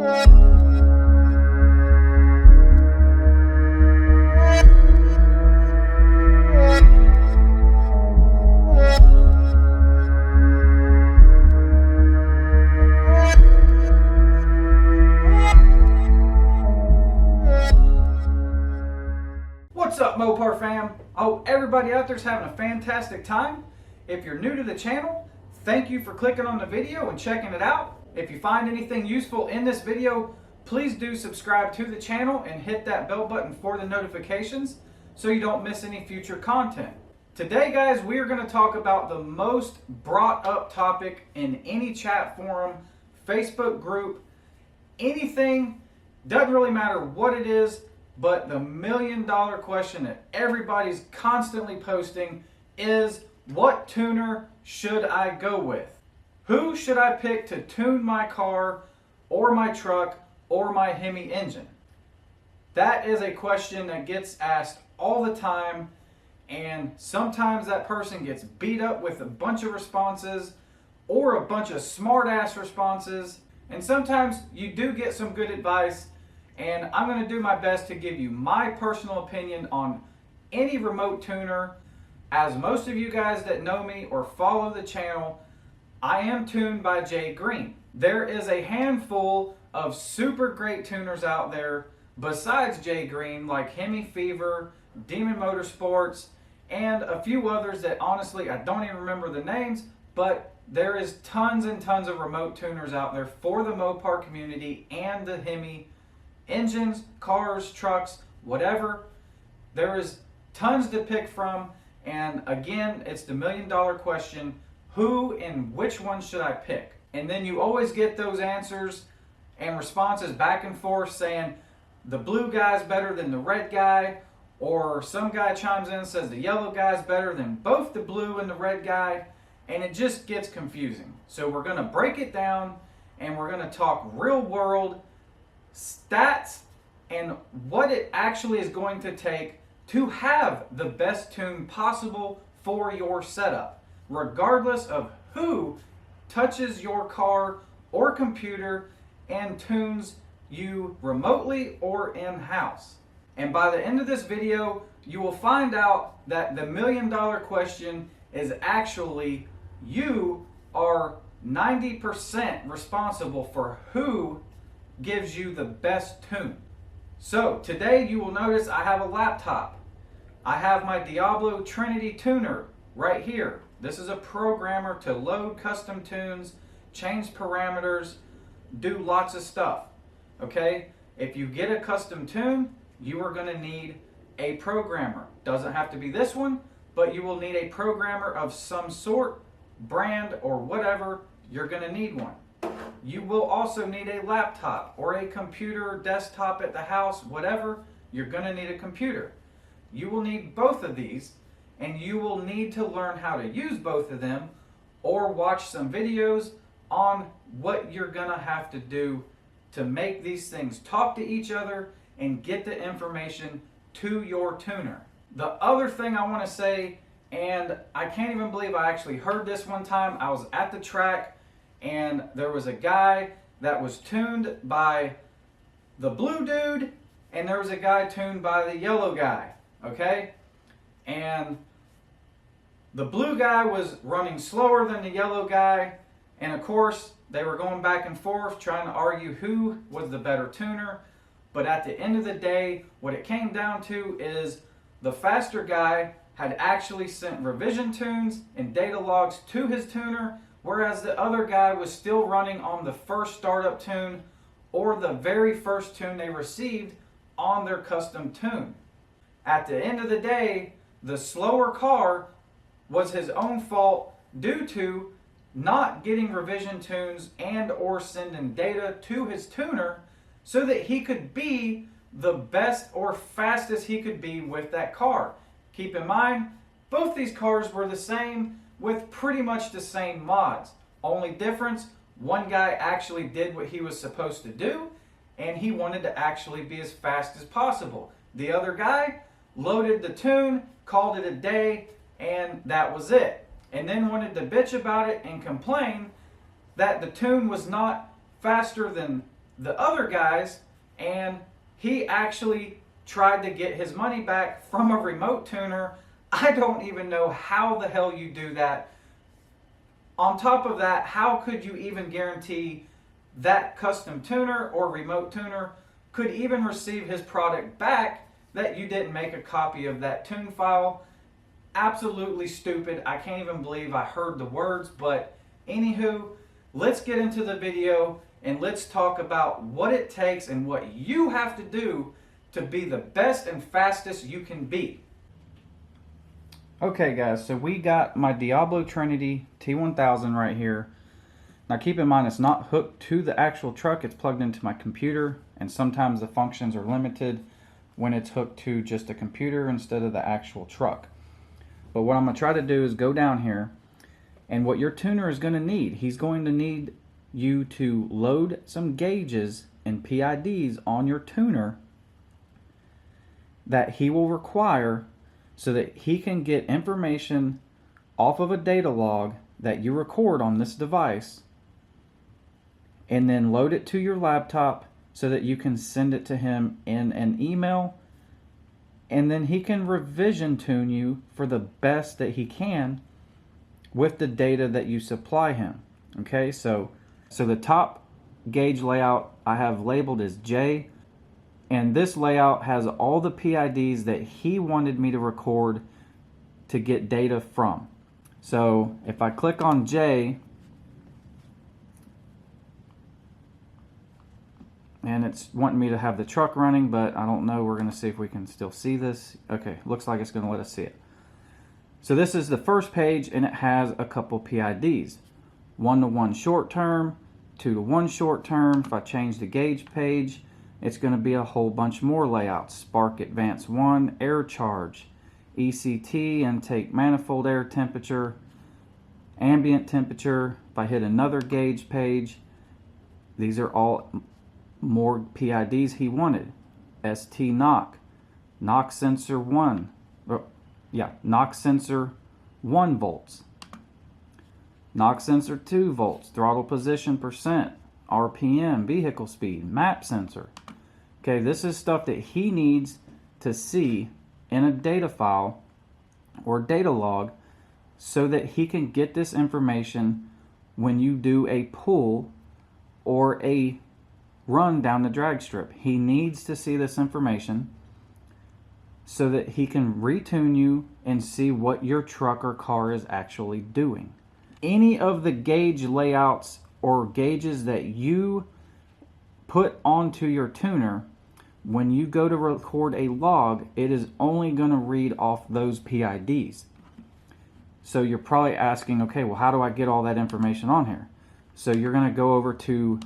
What's up, Mopar fam? I hope everybody out there's having a fantastic time. If you're new to the channel, thank you for clicking on the video and checking it out. If you find anything useful in this video, please do subscribe to the channel and hit that bell button for the notifications so you don't miss any future content. Today, guys, we are going to talk about the most brought up topic in any chat forum, Facebook group, anything. Doesn't really matter what it is, but the million-dollar question that everybody's constantly posting is, what tuner should I go with? Who should I pick to tune my car or my truck or my Hemi engine? That is a question that gets asked all the time, and sometimes that person gets beat up with a bunch of responses or a bunch of smart-ass responses, and sometimes you do get some good advice. And I'm going to do my best to give you my personal opinion on any remote tuner. As most of you guys that know me or follow the channel, I am tuned by Greene. There is a handful of super great tuners out there besides Greene, like HemiFever, Demon Motorsports, and a few others that honestly I don't even remember the names, but there is tons and tons of remote tuners out there for the Mopar community and the Hemi engines, cars, trucks, whatever. There is tons to pick from, and again, it's the million-dollar question, who and which one should I pick? And then you always get those answers and responses back and forth saying the blue guy's better than the red guy, or some guy chimes in and says the yellow guy's better than both the blue and the red guy, and it just gets confusing. So we're going to break it down, and we're going to talk real world stats and what it actually is going to take to have the best tune possible for your setup, regardless of who touches your car or computer and tunes you remotely or in-house. And by the end of this video, you will find out that the million-dollar question is actually you are 90% responsible for who gives you the best tune. So today you will notice I have a laptop. I have my Diablo Trinity tuner right here. This is a programmer to load custom tunes, change parameters, do lots of stuff. Okay? If you get a custom tune, you are going to need a programmer. Doesn't have to be this one, but you will need a programmer of some sort, brand, or whatever. You're going to need one. You will also need a laptop or a computer, desktop at the house, whatever. You're going to need a computer. You will need both of these, and you will need to learn how to use both of them or watch some videos on what you're going to have to do to make these things talk to each other and get the information to your tuner. The other thing I want to say, and I can't even believe I actually heard this one time. I was at the track, and there was a guy that was tuned by the blue dude, and there was a guy tuned by the yellow guy, okay? And the blue guy was running slower than the yellow guy, and of course, they were going back and forth trying to argue who was the better tuner. But at the end of the day, what it came down to is the faster guy had actually sent revision tunes and data logs to his tuner, whereas the other guy was still running on the first startup tune or the very first tune they received on their custom tune. At the end of the day, the slower car was his own fault due to not getting revision tunes and or sending data to his tuner so that he could be the best or fastest he could be with that car. Keep in mind, both these cars were the same with pretty much the same mods. Only difference, one guy actually did what he was supposed to do, and he wanted to actually be as fast as possible. The other guy loaded the tune, called it a day, and that was it. And then wanted to bitch about it and complain that the tune was not faster than the other guys, and he actually tried to get his money back from a remote tuner. I don't even know how the hell you do that. On top of that, how could you even guarantee that custom tuner or remote tuner could even receive his product back that you didn't make a copy of that tune file? Absolutely stupid. I can't even believe I heard the words. But anywho, let's get into the video and let's talk about what it takes and what you have to do to be the best and fastest you can be. Okay guys, so we got my Diablo Trinity T1000 right here. Now keep in mind, it's not hooked to the actual truck, it's plugged into my computer, and sometimes the functions are limited when it's hooked to just a computer instead of the actual truck. But what I'm going to try to do is go down here, and what your tuner is going to need, he's going to need you to load some gauges and PIDs on your tuner that he will require so that he can get information off of a data log that you record on this device, and then load it to your laptop so that you can send it to him in an email, and then he can revision tune you for the best that he can with the data that you supply him. Okay, so the top gauge layout I have labeled as J, and this layout has all the PIDs that he wanted me to record to get data from. So if I click on J, and it's wanting me to have the truck running, but I don't know. We're going to see if we can still see this. Okay, looks like it's going to let us see it. So this is the first page, and it has a couple PIDs. 1-to-1 short term, 2-to-1 short term. If I change the gauge page, it's going to be a whole bunch more layouts. Spark Advance 1, air charge, ECT, intake manifold air temperature, ambient temperature. If I hit another gauge page, these are all more PIDs he wanted. ST knock, knock sensor 1, knock sensor 1 volts, knock sensor 2 volts, throttle position percent, RPM, vehicle speed, map sensor. Okay, this is stuff that he needs to see in a data file or data log so that he can get this information when you do a pull or a run down the drag strip. He needs to see this information so that he can retune you and see what your truck or car is actually doing. Any of the gauge layouts or gauges that you put onto your tuner, when you go to record a log, it is only going to read off those PIDs. So you're probably asking, okay, well, how do I get all that information on here? So you're going to go over to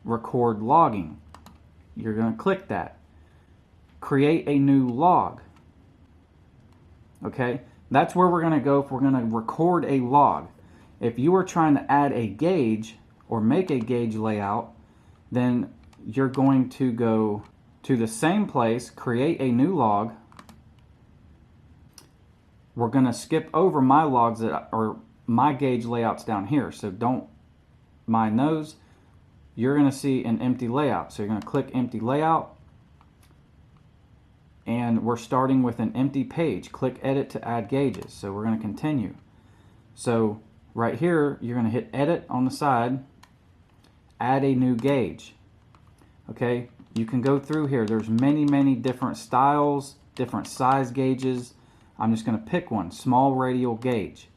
record logging. You're going to click that. Create a new log. Okay, that's where we're going to go if we're going to record a log. If you are trying to add a gauge or make a gauge layout, then you're going to go to the same place, create a new log. We're going to skip over my logs that are my gauge layouts down here, so don't mind those. You're going to see an empty layout, so you're going to click empty layout, and we're starting with an empty page. Click edit to add gauges. So we're going to continue. So right here, you're going to hit edit on the side, add a new gauge. Okay, you can go through here. There's many different styles, different size gauges. I'm just going to pick one, small radial gauge.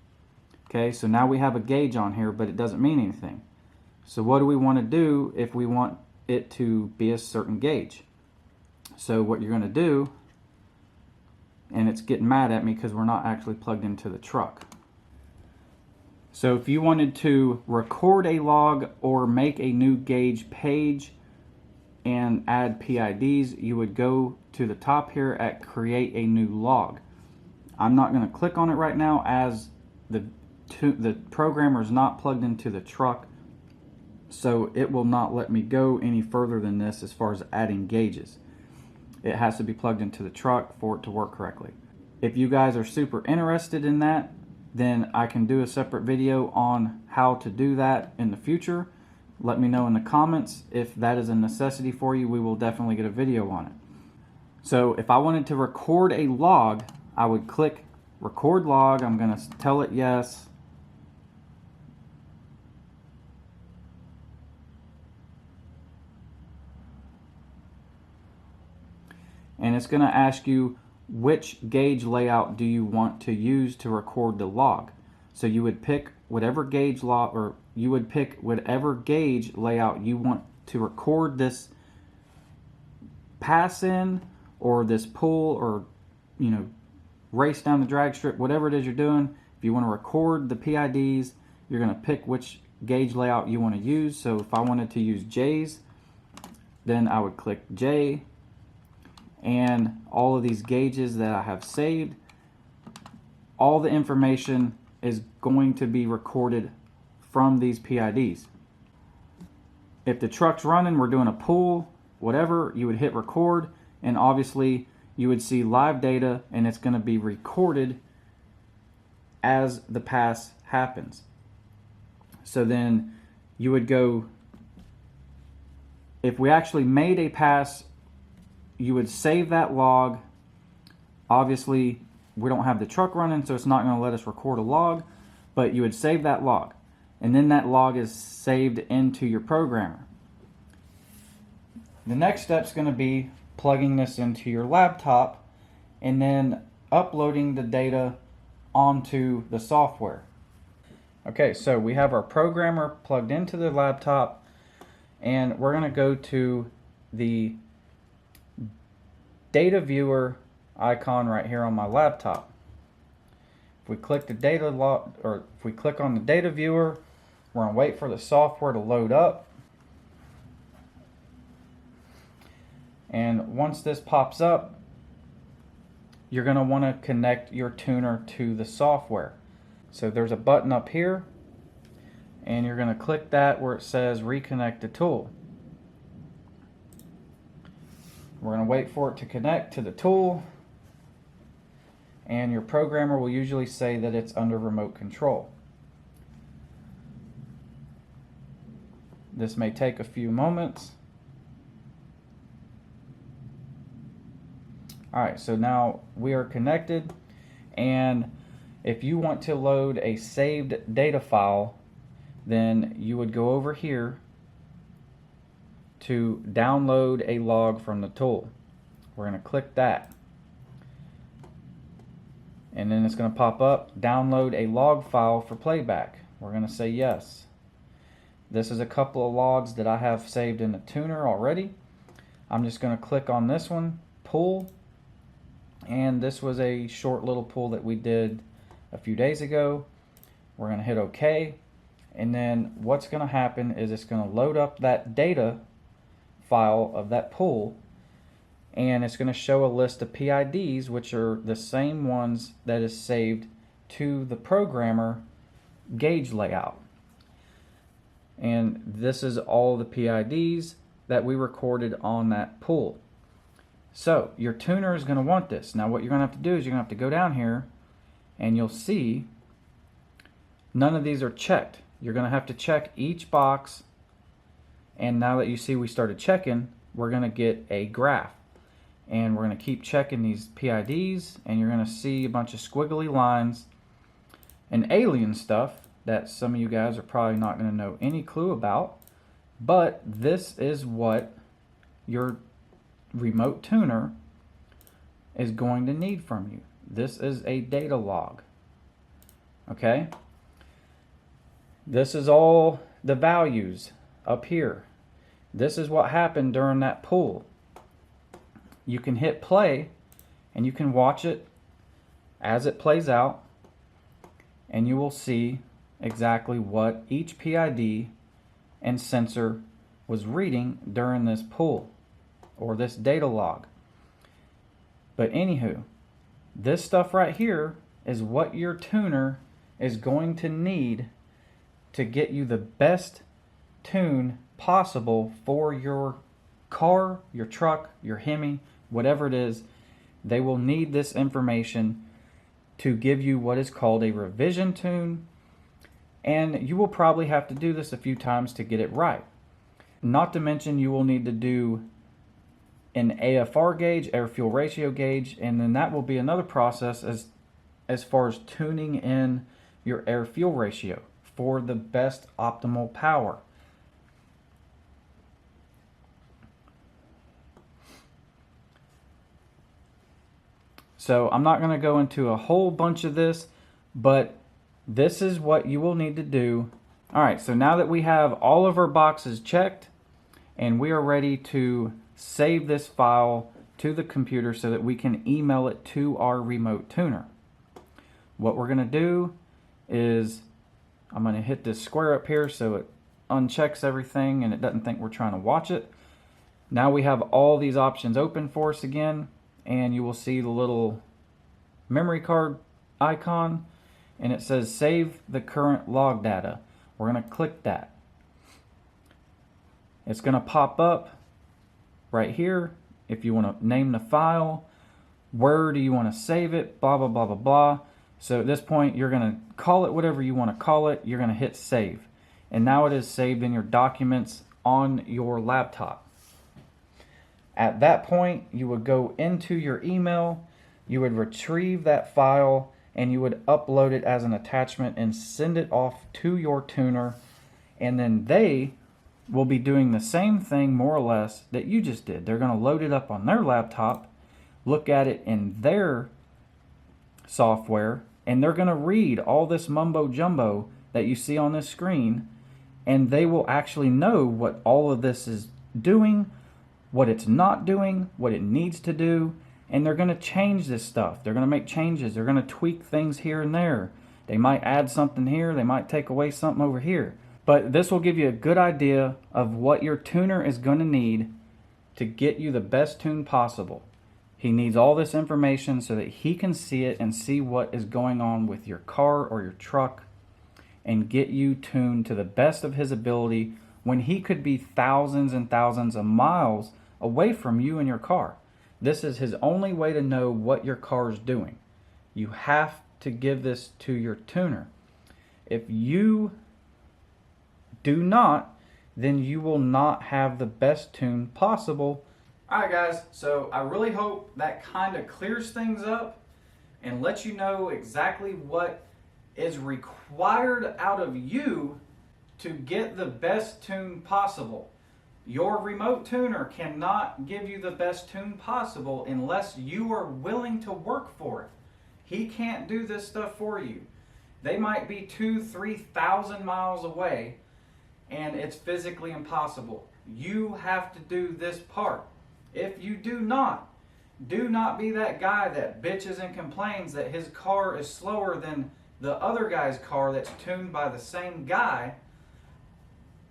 Okay, so now we have a gauge on here, but it doesn't mean anything. So what do we want to do if we want it to be a certain gauge? So what you're going to do, and it's getting mad at me because we're not actually plugged into the truck. So if you wanted to record a log or make a new gauge page and add PIDs, you would go to the top here at create a new log. I'm not going to click on it right now as the programmer is not plugged into the truck, so it will not let me go any further than this as far as adding gauges. It has to be plugged into the truck for it to work correctly. If you guys are super interested in that, then I can do a separate video on how to do that in the future. let me know in the comments. If that is a necessity for you, we will definitely get a video on it. So if I wanted to record a log, I would click record log. I'm going to tell it yes. And it's going to ask you which gauge layout do you want to use to record the log. So you would pick whatever gauge layout you want to record this pass in, or this pull, or race down the drag strip, whatever it is you're doing. If you want to record the PIDs, you're going to pick which gauge layout you want to use. So if I wanted to use J's, then I would click J, and all of these gauges that I have saved, all the information is going to be recorded from these PIDs. If the truck's running, we're doing a pull, whatever, you would hit record, and obviously you would see live data, and it's going to be recorded as the pass happens. So then you would go, if we actually made a pass, you would save that log. Obviously we don't have the truck running, so it's not going to let us record a log, but you would save that log, and then that log is saved into your programmer. The next step is going to be plugging this into your laptop and then uploading the data onto the software. Okay, so we have our programmer plugged into the laptop, and we're going to go to the data viewer icon right here on my laptop. If we click the data if we click on the data viewer, we're going to wait for the software to load up. And once this pops up, you're going to want to connect your tuner to the software. So there's a button up here, and you're going to click that where it says reconnect the tool. We're going to wait for it to connect to the tool, and your programmer will usually say that it's under remote control. This may take a few moments. Alright, so now we are connected, and if you want to load a saved data file, then you would go over here to download a log from the tool. We're going to click that, and then it's going to pop up, download a log file for playback. We're going to say yes. This is a couple of logs that I have saved in the tuner already. I'm just going to click on this one, pull, and this was a short little pull that we did a few days ago. We're going to hit OK, and then what's going to happen is it's going to load up that data file of that pull, and it's going to show a list of PIDs, which are the same ones that is saved to the programmer gauge layout. And this is all the PIDs that we recorded on that pull. So your tuner is going to want this. Now what you're going to have to do is you're going to have to go down here, and you'll see none of these are checked. You're going to have to check each box, and now that you see we started checking, we're going to get a graph. And we're going to keep checking these PIDs, and you're going to see a bunch of squiggly lines and alien stuff that some of you guys are probably not going to know any clue about, but this is what your remote tuner is going to need from you. This is a data log. Okay? This is all the values up here. This is what happened during that pull. You can hit play, and you can watch it as it plays out, and you will see exactly what each PID and sensor was reading during this pull or this data log. But anywho, this stuff right here is what your tuner is going to need to get you the best tune possible for your car, your truck, your Hemi, whatever it is. They will need this information to give you what is called a revision tune and you will probably have to do this a few times to get it right. Not to mention you will need to do an AFR gauge, air fuel ratio gauge, and then that will be another process as far as tuning in your air fuel ratio for the best optimal power. So I'm not going to go into a whole bunch of this, but this is what you will need to do. Alright, so now that we have all of our boxes checked and we are ready to save this file to the computer so that we can email it to our remote tuner. What we're going to do is I'm going to hit this square up here so it unchecks everything and it doesn't think we're trying to watch it. Now we have all these options open for us again, and you will see the little memory card icon and it says save the current log data. We're going to click that. It's going to pop up right here if you want to name the file, where do you want to save it, blah blah blah blah blah. So at this point you're going to call it whatever you want to call it. You're going to hit save, and now it is saved in your documents on your laptop. At that point you would go into your email, you would retrieve that file, and you would upload it as an attachment and send it off to your tuner, and then they will be doing the same thing more or less that you just did. They're going to load it up on their laptop, look at it in their software, and they're going to read all this mumbo jumbo that you see on this screen, and they will actually know what all of this is doing, what it's not doing, what it needs to do, and they're going to change this stuff. They're going to make changes. They're going to tweak things here and there. They might add something here. They might take away something over here. But this will give you a good idea of what your tuner is going to need to get you the best tune possible. He needs all this information so that he can see it and see what is going on with your car or your truck and get you tuned to the best of his ability when he could be thousands and thousands of miles away from you and your car. This is his only way to know what your car is doing. You have to give this to your tuner. If you do not, then you will not have the best tune possible. Alright guys, so I really hope that kind of clears things up and lets you know exactly what is required out of you to get the best tune possible. Your remote tuner cannot give you the best tune possible unless you are willing to work for it. He can't do this stuff for you. They might be 2,000-3,000 miles away and it's physically impossible. You have to do this part. If you do not be that guy that bitches and complains that his car is slower than the other guy's car that's tuned by the same guy.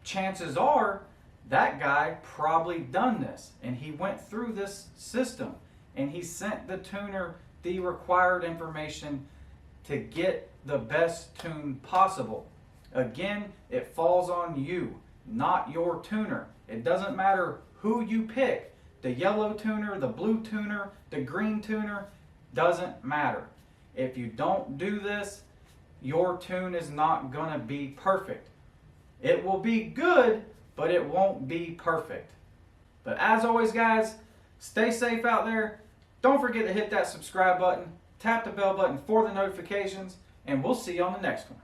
Chances are that guy probably done this and he went through this system and he sent the tuner the required information to get the best tune possible. Again, it falls on you, not your tuner. It doesn't matter who you pick. The yellow tuner, the blue tuner, the green tuner, doesn't matter. If you don't do this, your tune is not going to be perfect. It will be good, but it won't be perfect. But as always guys, stay safe out there. Don't forget to hit that subscribe button, tap the bell button for the notifications, and we'll see you on the next one.